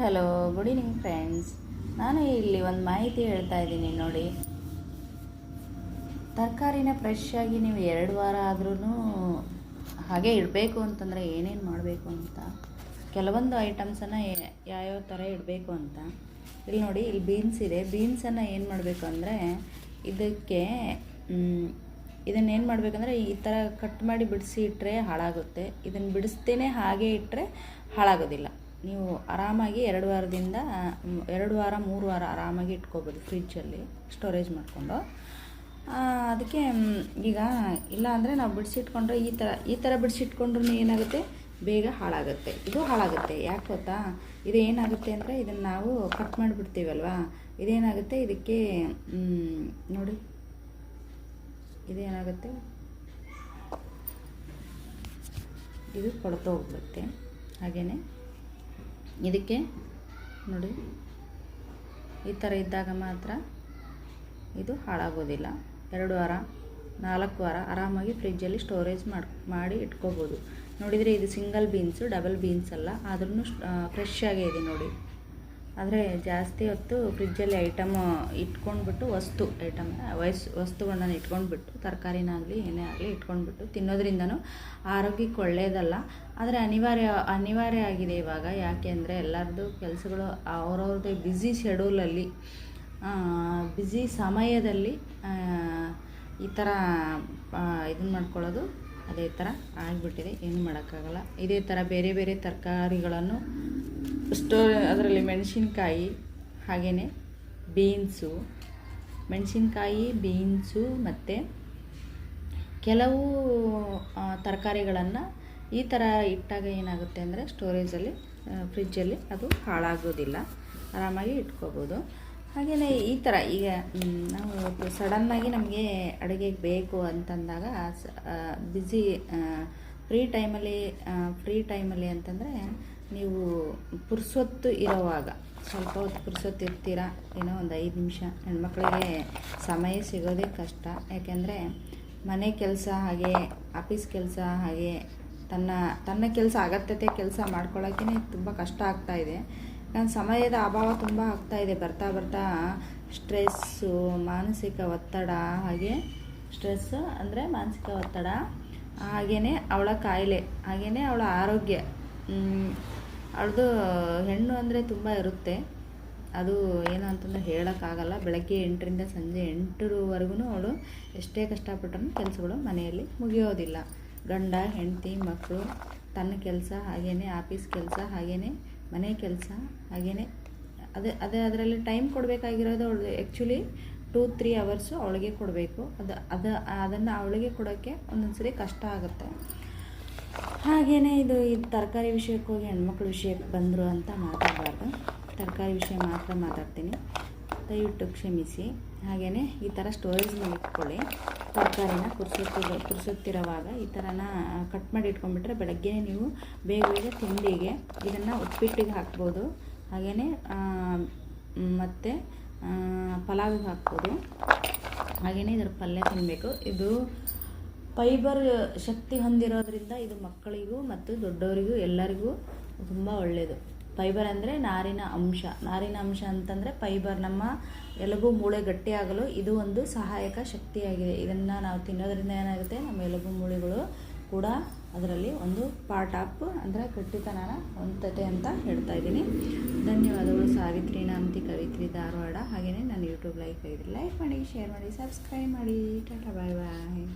Hello good evening friends. ನಾನು ಇಲ್ಲಿ ಒಂದು ಮಾಹಿತಿ ಹೇಳ್ತಾ ಇದ್ದೀನಿ ನೋಡಿ. ತರಕಾರಿನ ಫ್ರೆಶ್ ಆಗಿ ನೀವು 2 ವಾರ ಆದ್ರೂ ಹಾಗೆ ಇಡಬೇಕು ಅಂತಂದರೆ ಏನೇನು ಮಾಡಬೇಕು ಅಂತ, ಕೆಲವೊಂದು ಐಟಮ್ಸನ್ನು ಯಾವ್ಯಾವ ಥರ ಇಡಬೇಕು ಅಂತ. ಇಲ್ಲಿ ನೋಡಿ, ಇಲ್ಲಿ ಬೀನ್ಸ್ ಇದೆ. ಬೀನ್ಸನ್ನು ಏನು ಮಾಡಬೇಕು ಅಂದರೆ ಇದನ್ನೇನು ಮಾಡಬೇಕಂದ್ರೆ ಈ ಥರ ಕಟ್ ಮಾಡಿ ಬಿಡಿಸಿ ಇಟ್ಟರೆ ಹಾಳಾಗುತ್ತೆ. ಇದನ್ನು ಬಿಡಿಸ್ತೇನೆ ಹಾಗೆ ಇಟ್ಟರೆ ಹಾಳಾಗೋದಿಲ್ಲ. ನೀವು ಆರಾಮಾಗಿ 2 ವಾರದಿಂದ 2 ವಾರ 3 ವಾರ ಆರಾಮಾಗಿ ಇಟ್ಕೋಬೋದು ಫ್ರಿಜ್ಜಲ್ಲಿ ಸ್ಟೋರೇಜ್ ಮಾಡಿಕೊಂಡು. ಅದಕ್ಕೆ ಈಗ ಇಲ್ಲ ಅಂದರೆ ನಾವು ಬಿಡಿಸಿಟ್ಕೊಂಡ್ರೆ ಈ ಥರ ಬಿಡಿಸಿಟ್ಕೊಂಡ್ರೂ ಏನಾಗುತ್ತೆ, ಬೇಗ ಹಾಳಾಗುತ್ತೆ. ಇದು ಹಾಳಾಗುತ್ತೆ. ಯಾಕೆ ಗೊತ್ತಾ, ಇದು ಏನಾಗುತ್ತೆ ಅಂದರೆ ಇದನ್ನು ನಾವು ಕಟ್ ಮಾಡಿಬಿಡ್ತೀವಲ್ವ, ಇದೇನಾಗುತ್ತೆ ಇದಕ್ಕೆ ನೋಡಿ, ಇದೇನಾಗುತ್ತೆ, ಇದು ಕೊಳ್ತೋಗ್ಬಿಡುತ್ತೆ. ಹಾಗೆಯೇ ಇದಕ್ಕೆ ನೋಡಿ, ಈ ಥರ ಇದ್ದಾಗ ಮಾತ್ರ ಇದು ಹಾಳಾಗೋದಿಲ್ಲ. 2 ವಾರ 4 ವಾರ ಆರಾಮಾಗಿ ಫ್ರಿಜ್ಜಲ್ಲಿ ಸ್ಟೋರೇಜ್ ಮಾಡಿ ಇಟ್ಕೋಬೋದು. ನೋಡಿದರೆ ಇದು ಸಿಂಗಲ್ ಬೀನ್ಸು, ಡಬಲ್ ಬೀನ್ಸ್ ಅಲ್ಲ, ಆದ್ರೂ ಫ್ರೆಶ್ ಆಗೇ ಇದೆ ನೋಡಿ. ಆದರೆ ಜಾಸ್ತಿ ಹೊತ್ತು ಫ್ರಿಜ್ಜಲ್ಲಿ ಐಟಮ್ ಇಟ್ಕೊಂಡ್ಬಿಟ್ಟು ವಸ್ತುಗಳನ್ನ ಇಟ್ಕೊಂಡ್ಬಿಟ್ಟು, ತರಕಾರಿನಾಗಲಿ ಏನೇ ಆಗಲಿ ಇಟ್ಕೊಂಡ್ಬಿಟ್ಟು ತಿನ್ನೋದ್ರಿಂದನೂ ಆರೋಗ್ಯಕ್ಕೆ ಒಳ್ಳೆಯದಲ್ಲ. ಆದರೆ ಅನಿವಾರ್ಯ ಆಗಿದೆ ಇವಾಗ. ಯಾಕೆ ಅಂದರೆ ಎಲ್ಲರದ್ದು ಕೆಲಸಗಳು ಅವ್ರವ್ರದ್ದೇ ಬ್ಯುಸಿ ಶೆಡ್ಯೂಲಲ್ಲಿ, ಬ್ಯುಸಿ ಸಮಯದಲ್ಲಿ ಈ ಥರ ಇದನ್ನು ಮಾಡ್ಕೊಳ್ಳೋದು ಅದೇ ಥರ ಆಗಿಬಿಟ್ಟಿದೆ. ಏನು ಮಾಡೋಕ್ಕಾಗಲ್ಲ. ಇದೇ ಥರ ಬೇರೆ ಬೇರೆ ತರಕಾರಿಗಳನ್ನು ಅದರಲ್ಲಿ ಮೆಣಸಿನ್ಕಾಯಿ, ಹಾಗೆಯೇ ಬೀನ್ಸು ಮತ್ತು ಕೆಲವು ತರಕಾರಿಗಳನ್ನು ಈ ಥರ ಇಟ್ಟಾಗ ಏನಾಗುತ್ತೆ ಅಂದರೆ ಸ್ಟೋರೇಜಲ್ಲಿ ಫ್ರಿಜ್ಜಲ್ಲಿ ಅದು ಹಾಳಾಗೋದಿಲ್ಲ, ಆರಾಮಾಗಿ ಇಟ್ಕೋಬೋದು. ಹಾಗೆಯೇ ಈ ಥರ ಈಗ ನಾವು ಸಡನ್ನಾಗಿ ನಮಗೆ ಅಡುಗೆಗೆ ಬೇಕು ಅಂತಂದಾಗ ಬ್ಯುಸಿ ಫ್ರೀ ಟೈಮಲ್ಲಿ ಅಂತಂದರೆ ನೀವು ಪುರ್ಸೊತ್ತು ಇರೋವಾಗ ಸ್ವಲ್ಪ ಹೊತ್ತು ಪುರ್ಸೊತ್ತು ಇರ್ತೀರ, ಏನೋ ಒಂದು 5 ನಿಮಿಷ. ಹೆಣ್ಮಕ್ಳಿಗೆ ಸಮಯ ಸಿಗೋದೇ ಕಷ್ಟ. ಯಾಕೆಂದರೆ ಮನೆ ಕೆಲಸ, ಹಾಗೆ ಆಫೀಸ್ ಕೆಲಸ, ಹಾಗೆ ತನ್ನ ಕೆಲಸ ಅಗತ್ಯತೆ ಕೆಲಸ ಮಾಡ್ಕೊಳ್ಳೋಕ್ಕೇ ತುಂಬ ಕಷ್ಟ ಆಗ್ತಾಯಿದೆ. ನನ್ನ ಸಮಯದ ಅಭಾವ ತುಂಬ ಆಗ್ತಾಯಿದೆ. ಬರ್ತಾ ಸ್ಟ್ರೆಸ್ಸು, ಮಾನಸಿಕ ಒತ್ತಡ, ಸ್ಟ್ರೆಸ್ಸು ಅಂದರೆ ಮಾನಸಿಕ ಒತ್ತಡ, ಹಾಗೆಯೇ ಅವಳ ಕಾಯಿಲೆ, ಹಾಗೆಯೇ ಅವಳ ಆರೋಗ್ಯ. ಅವಳದು ಹೆಣ್ಣು ಅಂದರೆ ತುಂಬ ಇರುತ್ತೆ. ಅದು ಏನು ಅಂತಂದರೆ ಹೇಳೋಕ್ಕಾಗಲ್ಲ. ಬೆಳಗ್ಗೆ 8ರಿಂದ ಸಂಜೆ 8ರವರೆಗೂ ಅವಳು ಎಷ್ಟೇ ಕಷ್ಟಪಟ್ಟರೂ ಕೆಲಸಗಳು ಮನೆಯಲ್ಲಿ ಮುಗಿಯೋದಿಲ್ಲ. ಗಂಡ, ಹೆಂಡತಿ, ಮಕ್ಕಳು, ತನ್ನ ಕೆಲಸ, ಹಾಗೆಯೇ ಆಫೀಸ್ ಕೆಲಸ, ಹಾಗೆಯೇ ಮನೆ ಕೆಲಸ, ಹಾಗೆಯೇ ಅದರಲ್ಲಿ ಟೈಮ್ ಕೊಡಬೇಕಾಗಿರೋದು ಅವಳು ಆ್ಯಕ್ಚುಲಿ 2-3 ಅವರ್ಸು ಅವಳಿಗೆ ಕೊಡಬೇಕು. ಅದನ್ನು ಅವಳಿಗೆ ಕೊಡೋಕ್ಕೆ ಒಂದೊಂದ್ಸರಿ ಕಷ್ಟ ಆಗುತ್ತೆ. ಹಾಗೆಯೇ ಇದು ತರಕಾರಿ ವಿಷಯಕ್ಕೆ ಹೋಗಿ ಹೆಣ್ಮಕ್ಳ ವಿಷಯಕ್ಕೆ ಬಂದರು ಅಂತ ಮಾತಾಡಬಾರ್ದು. ತರಕಾರಿ ವಿಷಯ ಮಾತ್ರ ಮಾತಾಡ್ತೀನಿ, ದಯವಿಟ್ಟು ಕ್ಷಮಿಸಿ. ಹಾಗೆಯೇ ಈ ಥರ ಸ್ಟೋರೇಜ್ನಲ್ಲಿ ಇಟ್ಕೊಳ್ಳಿ. ತರಕಾರಿನ ಪುರ್ಸೊತ್ತಿರೋವಾಗ ಈ ಥರನ ಕಟ್ ಮಾಡಿ ಇಟ್ಕೊಂಡ್ಬಿಟ್ರೆ ಬೆಳಗ್ಗೆ ನೀವು ಬೇಗ ತಿಂಡಿಗೆ ಇದನ್ನು ಉಪ್ಪಿಟ್ಟಿಗೆ ಹಾಕ್ಬೋದು. ಹಾಗೆಯೇ ಮತ್ತು ಪಲಾವಿಗೆ ಹಾಕ್ಬೋದು. ಹಾಗೆಯೇ ಇದರ ಪಲ್ಯ ತಿನ್ನಬೇಕು. ಇದು ಫೈಬರ್ ಶಕ್ತಿ ಹೊಂದಿರೋದ್ರಿಂದ ಇದು ಮಕ್ಕಳಿಗೂ ಮತ್ತು ದೊಡ್ಡವರಿಗೂ ಎಲ್ಲರಿಗೂ ತುಂಬ ಒಳ್ಳೆಯದು. ಫೈಬರ್ ಅಂದರೆ ನಾರಿನ ಅಂಶ ಅಂತಂದರೆ ಫೈಬರ್. ನಮ್ಮ ಎಲುಬು ಮೂಳೆ ಗಟ್ಟಿಯಾಗಲು ಇದು ಒಂದು ಸಹಾಯಕ ಶಕ್ತಿಯಾಗಿದೆ. ಇದನ್ನು ನಾವು ತಿನ್ನೋದ್ರಿಂದ ಏನಾಗುತ್ತೆ, ನಮ್ಮ ಎಲುಬು ಮೂಳೆಗಳು ಕೂಡ ಅದರಲ್ಲಿ ಒಂದು ಪಾರ್ಟ್ ಆಫ್ ಅಂದರೆ ಗಟ್ಟಿತನನ ಹೊಂದತೆ ಅಂತ ಹೇಳ್ತಾ ಇದ್ದೀನಿ. ಧನ್ಯವಾದಗಳು. ಸಾವಿತ್ರಿ ನಾಮತಿ ಕವಿತ್ರಿ ಧಾರವಾಡ. ಹಾಗೆಯೇ ನಾನು ಯೂಟ್ಯೂಬ್ ಲೈಕ್ ಮಾಡಿ, ಶೇರ್ ಮಾಡಿ, ಸಬ್ಸ್ಕ್ರೈಬ್ ಮಾಡಿ. ಟಾಟಾ, ಬಾಯ್ ಬಾಯ್.